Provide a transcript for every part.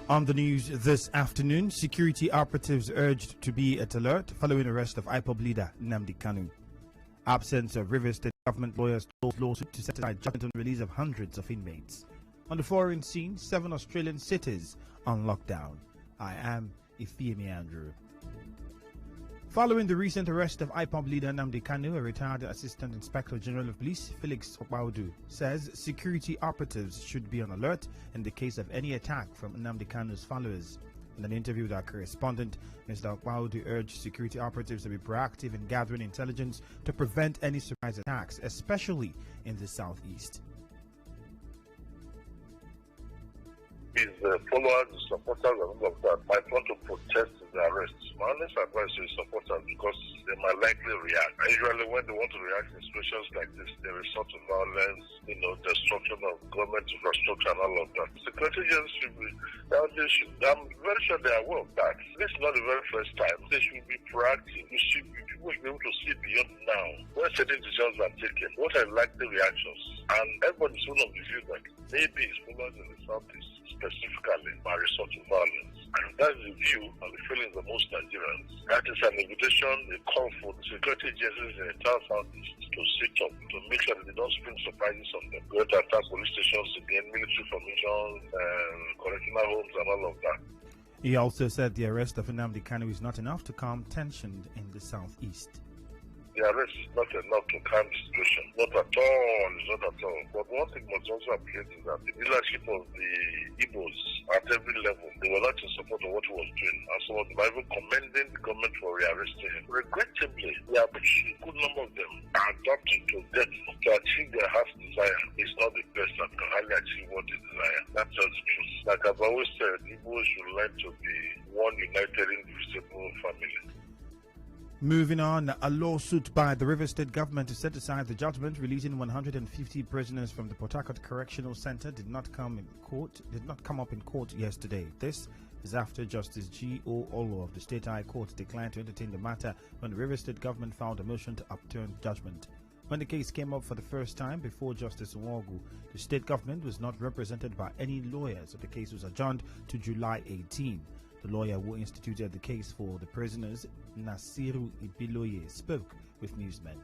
On the news this afternoon, security operatives urged to be at alert following arrest of IPOB leader Nnamdi Kanu. Absence of Rivers State government lawyers told lawsuit to set aside judgment on release of hundreds of inmates. On the foreign scene, 7 Australian cities on lockdown. I am Ifeemi Andrew. Following the recent arrest of IPOB leader Nnamdi Kanu, a retired Assistant Inspector General of Police, Felix Okpaudu, says security operatives should be on alert in the case of any attack from Nnamdi Kanu's followers. In an interview with our correspondent, Mr. Okpaudu urged security operatives to be proactive in gathering intelligence to prevent any surprise attacks, especially in the southeast. His followers, supporters, and all of that might want to protest the arrest. My honest advice to his supporters, because they might likely react. And usually when they want to react in situations like this, they resort to violence, destruction of government infrastructure and all of that. Security agencies should be, I'm very sure they are aware of that. This is not the very first time. They should be proactive. People should be able to see beyond now. When certain decisions are taken, what are likely reactions? And everybody is one of the view that maybe his followers in the southeast specifically might resort to violence. And that's the view and the feelings of most Nigerians. That is an invitation, a call for the security agencies in the entire southeast to sit up, to make sure that they don't spring surprises on them. Go to attack police stations again, military formations, correctional homes and all of that. He also said the arrest of Nnamdi Kanu is not enough to calm tension in the southeast. The arrest is not enough to calm the situation. Not at all. It's not at all. But one thing must also appear is that the leadership of the Igbos at every level, they were not in support of what he was doing. And so they were even commending the government for rearresting him. Regrettably, a good number of them are adopted to death to achieve their heart's desire. It's not the best that can hardly achieve what they desire. That's just the truth. Like I've always said, Igbos should learn to be one united, indivisible family. Moving on, a lawsuit by the Rivers State government to set aside the judgment releasing 150 prisoners from the Port Harcourt Correctional Centre did not come up in court yesterday. This is after Justice G.O. Olo of the State High Court declined to entertain the matter when the Rivers State government filed a motion to upturn the judgment. When the case came up for the first time before Justice Nwogu, the state government was not represented by any lawyers, so the case was adjourned to July 18. The lawyer who instituted the case for the prisoners, Nasiru Ibiloye, spoke with newsmen.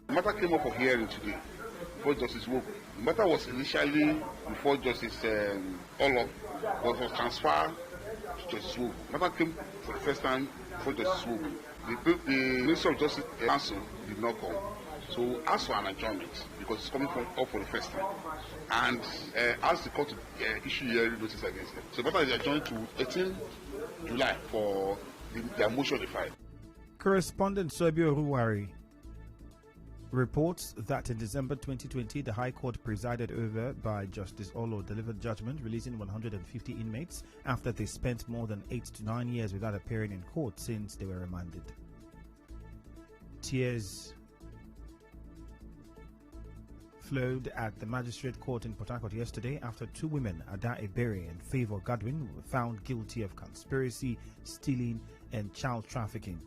The matter came up for hearing today before Justice Nwogu. The matter was initially before Justice Olo, but was transferred to Justice Nwogu. The matter came for the first time before Justice Nwogu. The Minister of Justice Council did not come. So asked for an adjournment because it's coming up for the first time, and asked the court to issue hearing notice against them. So the matter is adjourned to 18 July for their motion to file. Correspondent Sobio Ruwari reports that in December 2020, the High Court presided over by Justice Olo delivered judgment releasing 150 inmates after they spent more than 8 to 9 years without appearing in court since they were remanded. Tears flowed at the magistrate court in Port Harcourt yesterday after 2 women, Ada Ebere and Favour Godwin, were found guilty of conspiracy, stealing and child trafficking.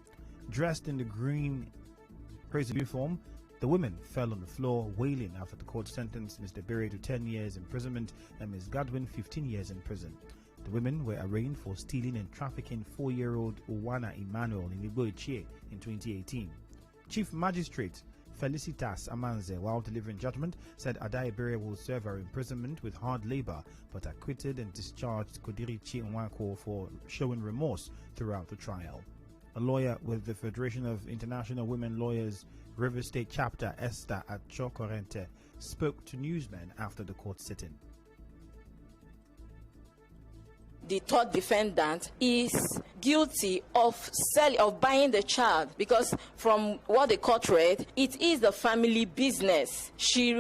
Dressed in the green prison uniform, the women fell on the floor wailing after the court sentenced Mr. Ebere to 10 years imprisonment and Ms. Godwin 15 years in prison. The women were arraigned for stealing and trafficking 4-year-old Owana Emmanuel in Igbo-Ichie in 2018. Chief Magistrate Felicitas Amanze, while delivering judgment, said Ada Ebere will serve her imprisonment with hard labor, but acquitted and discharged Kodirichi Nwako for showing remorse throughout the trial. A lawyer with the Federation of International Women Lawyers Rivers State Chapter, Esther Achokorente, spoke to newsmen after the court sitting. The third defendant is guilty of buying the child, because from what the court read, it is the family business. She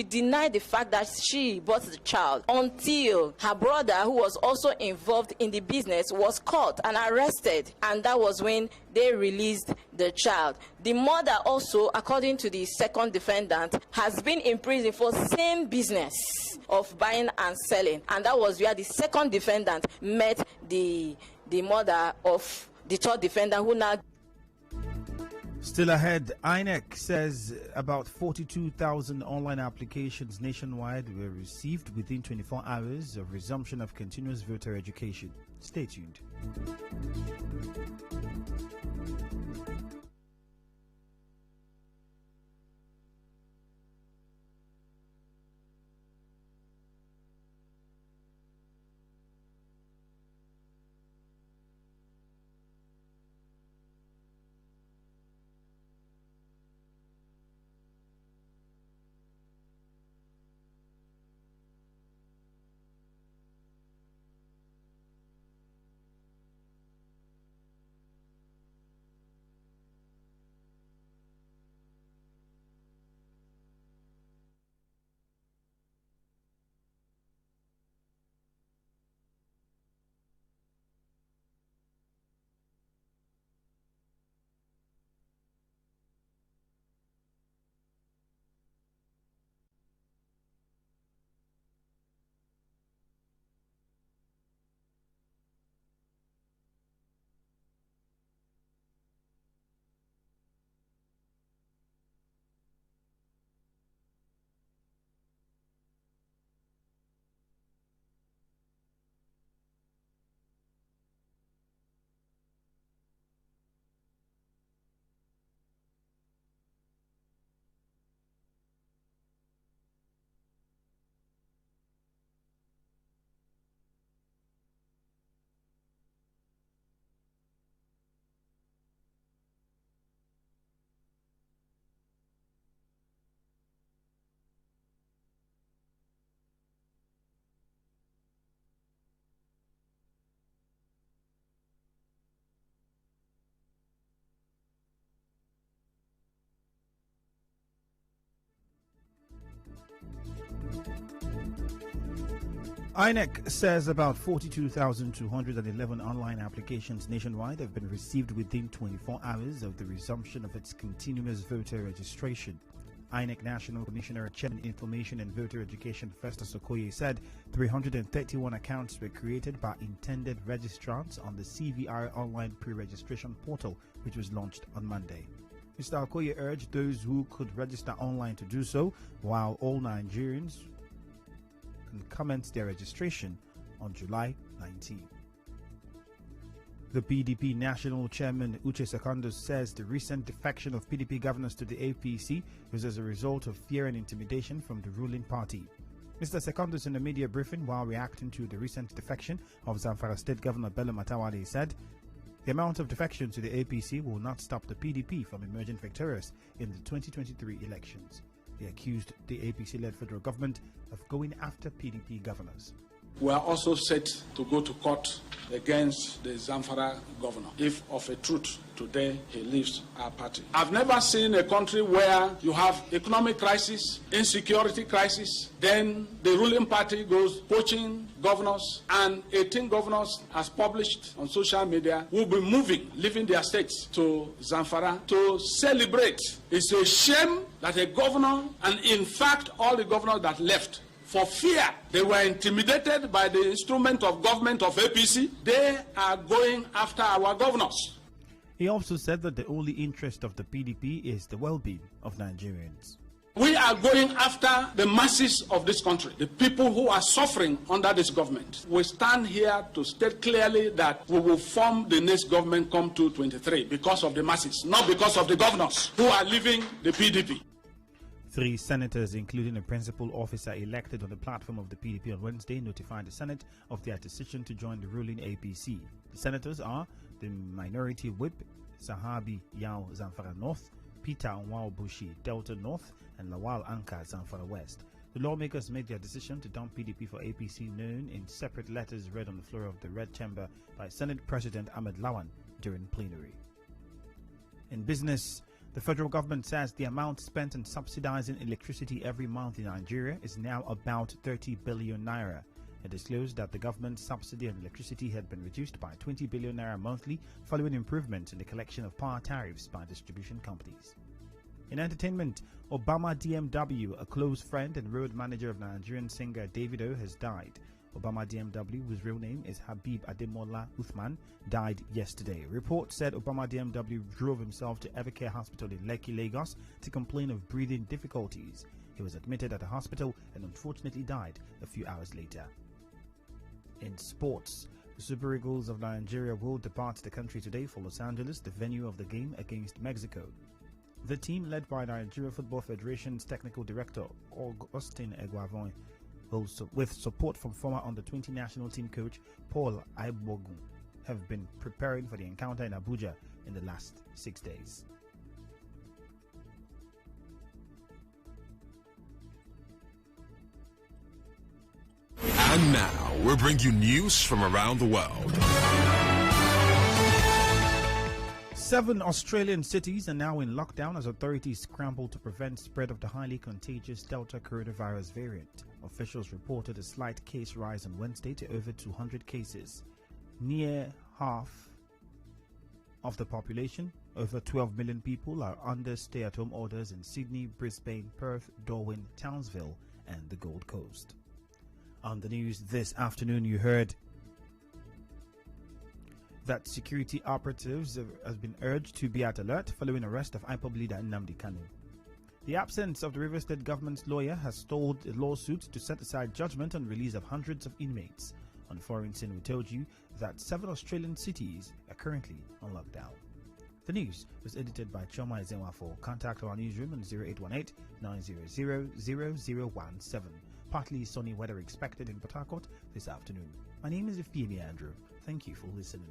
denied the fact that she bought the child until her brother, who was also involved in the business, was caught and arrested, and that was when they released the child. The mother also, according to the second defendant, has been in prison for same business of buying and selling, and that was where the second defendant met the mother of the third defendant, who now. Still ahead, INEC says about 42,000 online applications nationwide were received within 24 hours of resumption of continuous voter education. Stay tuned. INEC says about 42,211 online applications nationwide have been received within 24 hours of the resumption of its continuous voter registration. INEC National Commissioner, Chairman Information and Voter Education Festus Okoye said 331 accounts were created by intended registrants on the CVR online pre-registration portal, which was launched on Monday. Mr. Okoye urged those who could register online to do so, while all Nigerians can commence their registration on July 19. The PDP National Chairman Uche Secondus says the recent defection of PDP governors to the APC was as a result of fear and intimidation from the ruling party. Mr. Secondus, in a media briefing while reacting to the recent defection of Zamfara State Governor Bello Matawalle, said the amount of defection to the APC will not stop the PDP from emerging victorious in the 2023 elections. He accused the APC-led federal government of going after PDP governors. We are also set to go to court against the Zamfara governor. If of a truth today he leaves our party. I've never seen a country where you have economic crisis, insecurity crisis, then the ruling party goes poaching governors, and 18 governors, as published on social media, will be moving, leaving their states to Zamfara to celebrate. It's a shame that a governor, and in fact all the governors that left, for fear they were intimidated by the instrument of government of APC, they are going after our governors. He also said that the only interest of the PDP is the well-being of Nigerians. We are going after the masses of this country, the people who are suffering under this government. We stand here to state clearly that we will form the next government come 2023 because of the masses, not because of the governors who are leaving the PDP. 3 senators, including a principal officer elected on the platform of the PDP on Wednesday, notified the Senate of their decision to join the ruling APC. The senators are the Minority Whip, Sahabi Yao Zamfara North, Peter Nwaubushi Delta North, and Lawal Anka Zamfara West. The lawmakers made their decision to dump PDP for APC known in separate letters read on the floor of the Red Chamber by Senate President Ahmed Lawan during plenary. In business, the federal government says the amount spent on subsidizing electricity every month in Nigeria is now about 30 billion naira. It disclosed that the government's subsidy on electricity had been reduced by 20 billion naira monthly following improvements in the collection of power tariffs by distribution companies. In entertainment, Obama DMW, a close friend and road manager of Nigerian singer Davido, has died. Obama DMW, whose real name is Habib Ademola Uthman, died yesterday. Reports said Obama DMW drove himself to Evercare Hospital in Lekki, Lagos to complain of breathing difficulties. He was admitted at the hospital and unfortunately died a few hours later. In sports, the Super Eagles of Nigeria will depart the country today for Los Angeles, the venue of the game against Mexico. The team, led by Nigeria Football Federation's technical director Augustine Eguavoin, with support from former under-20 national team coach Paul Aibogun, have been preparing for the encounter in Abuja in the last 6 days. And now, we'll bring you news from around the world. 7 Australian cities are now in lockdown as authorities scramble to prevent spread of the highly contagious Delta coronavirus variant. Officials reported a slight case rise on Wednesday to over 200 cases. Near half of the population, over 12 million people, are under stay-at-home orders in Sydney, Brisbane, Perth, Darwin, Townsville, and the Gold Coast. On the news this afternoon, you heard that security operatives have been urged to be at alert following arrest of IPOB leader Nnamdi Kanu. The absence of the Rivers State government's lawyer has stalled a lawsuit to set aside judgment on release of hundreds of inmates. On Foreign Scene, we told you that 7 Australian cities are currently on lockdown. The news was edited by Choma Ezenwafo. Contact our newsroom on 0818 900 0017. Partly sunny weather expected in Port Harcourt this afternoon. My name is Ifeemi Andrew. Thank you for listening.